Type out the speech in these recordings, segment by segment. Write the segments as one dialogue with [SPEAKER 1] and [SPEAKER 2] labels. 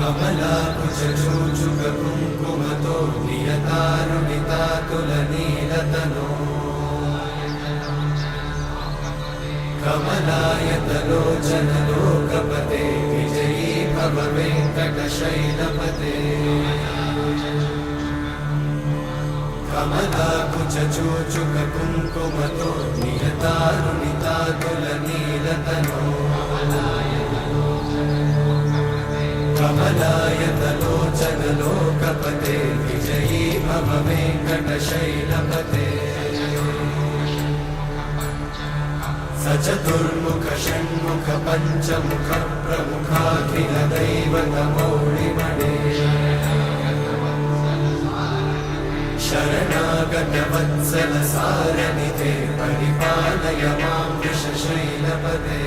[SPEAKER 1] कमलाकुचूचुककुङ्कुमतो नियतारुणितातुलनीलतनो कमलायतलोचनलोकपते विजयी भव वेङ्कटशैलपते कमलाकुचूचुककुङ्कुमतो नियतारुणितातुलनीलतनो कमलायतलोचनलोकपते विजयी भव वेङ्कटशैलपते सचतुर्मुख षण्मुख पञ्चमुख प्रमुखाखिलदैवतमौळिमणे शरणागतवत्सल सारनिधे परिपालय मां वृषशैलपते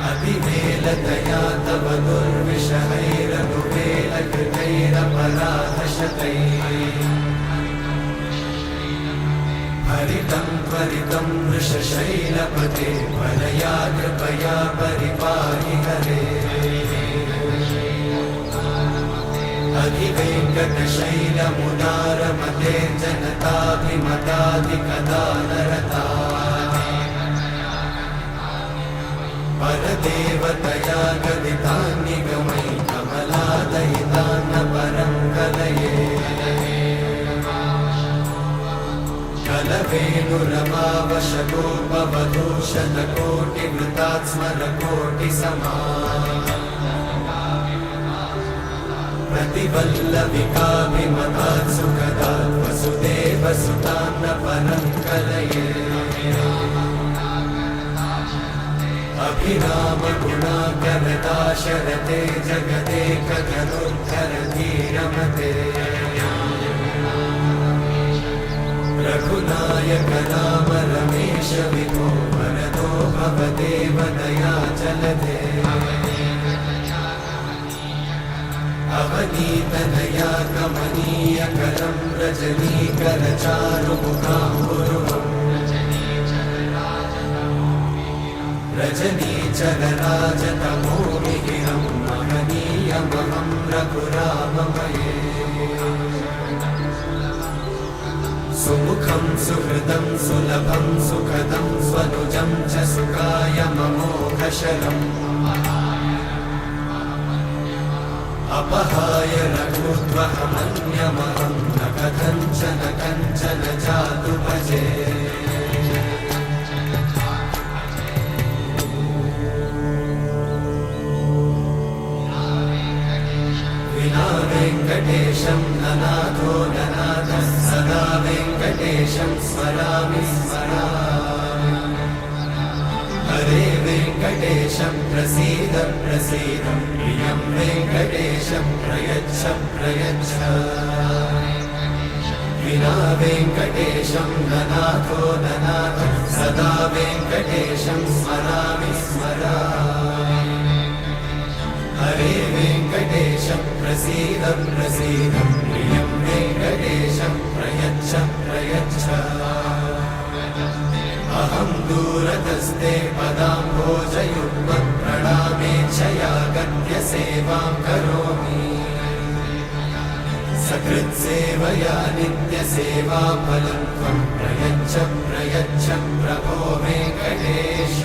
[SPEAKER 1] अतिवेलतया तव दुर्विषहैरनुवेलकृतैरपराधशतैः हरितं त्वरितं वृषशैलपते वरया कृपया परिपाहि हरे अधिवेङ्कटशैलमुदारमते जनताभिमताधिकदानरता परदेवतया गदितान्निगमै कमलादयितान्न परं कलये कलवेणुरमावशतोपवधूशतकोटिवृतात्स्मरकोटिसमा प्रतिवल्लविकाभिमतात् सुखदात् वसुदेवसुतान्न परं कलये अभिरामगुणाकरदाशरथे जगदेकधनुर्धरधीरमते रघुनायक राम रमेश विभो वरदो भवदेव दयाचलधे अवनीतनया कमनीयकरं रजनीकरचारुमुखाम्बुरुहम् रजनीचरराजतमोमिहिरं महनीयमहं रघुराममये सुमुखं सुहृदं सुलभं सुखदं स्वनुजं च सुखायममोघशरम् अपहाय रघुत्वहमन्यमहं न कथञ्चन कञ्चन जातु भजे विना वेङ्कटेशं ननाथो ननाथः सदा वेङ्कटेशं स्मरामि स्मरामि हरे वेङ्कटेशं प्रसीद प्रसीद प्रियं वेङ्कटेशं प्रयच्छ प्रयच्छ विना वेङ्कटेशं ननाथो ननाथः सदा वेङ्कटेशं स्मरामि स्मरामि हरे वेङ्कटेशं प्रसीद प्रसीद प्रियं वेङ्कटेशं प्रयच्छ प्रयच्छ अहं दूरतस्ते पदाम्भोजयुग्मं प्रणामेच्छया गत्य सेवां करोमि सकृत्सेवया नित्यसेवाफलं त्वं प्रयच्छ प्रयच्छ प्रभो वेङ्कटेश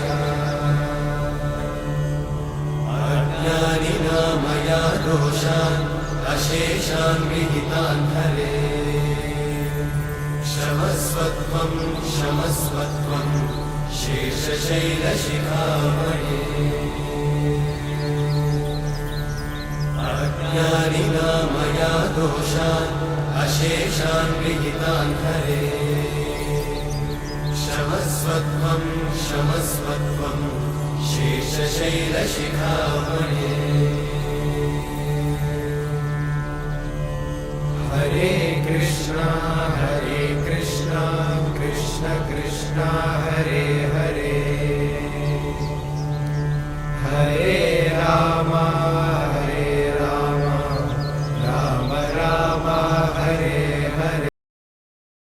[SPEAKER 1] अज्ञानिना मया दोषान् अशेषान् विहितान् हरे क्षमस्वत्वं क्षमस्वत्वं शेषशैलशिखामणे अज्ञानिना मया दोषान् अशेषान् विहितान् हरे क्षमस्वत्वं क्षमस्वत्वं शेषशैलशिखामणे हरे कृष्णा कृष्ण कृष्ण हरे हरे हरे राम राम राम हरे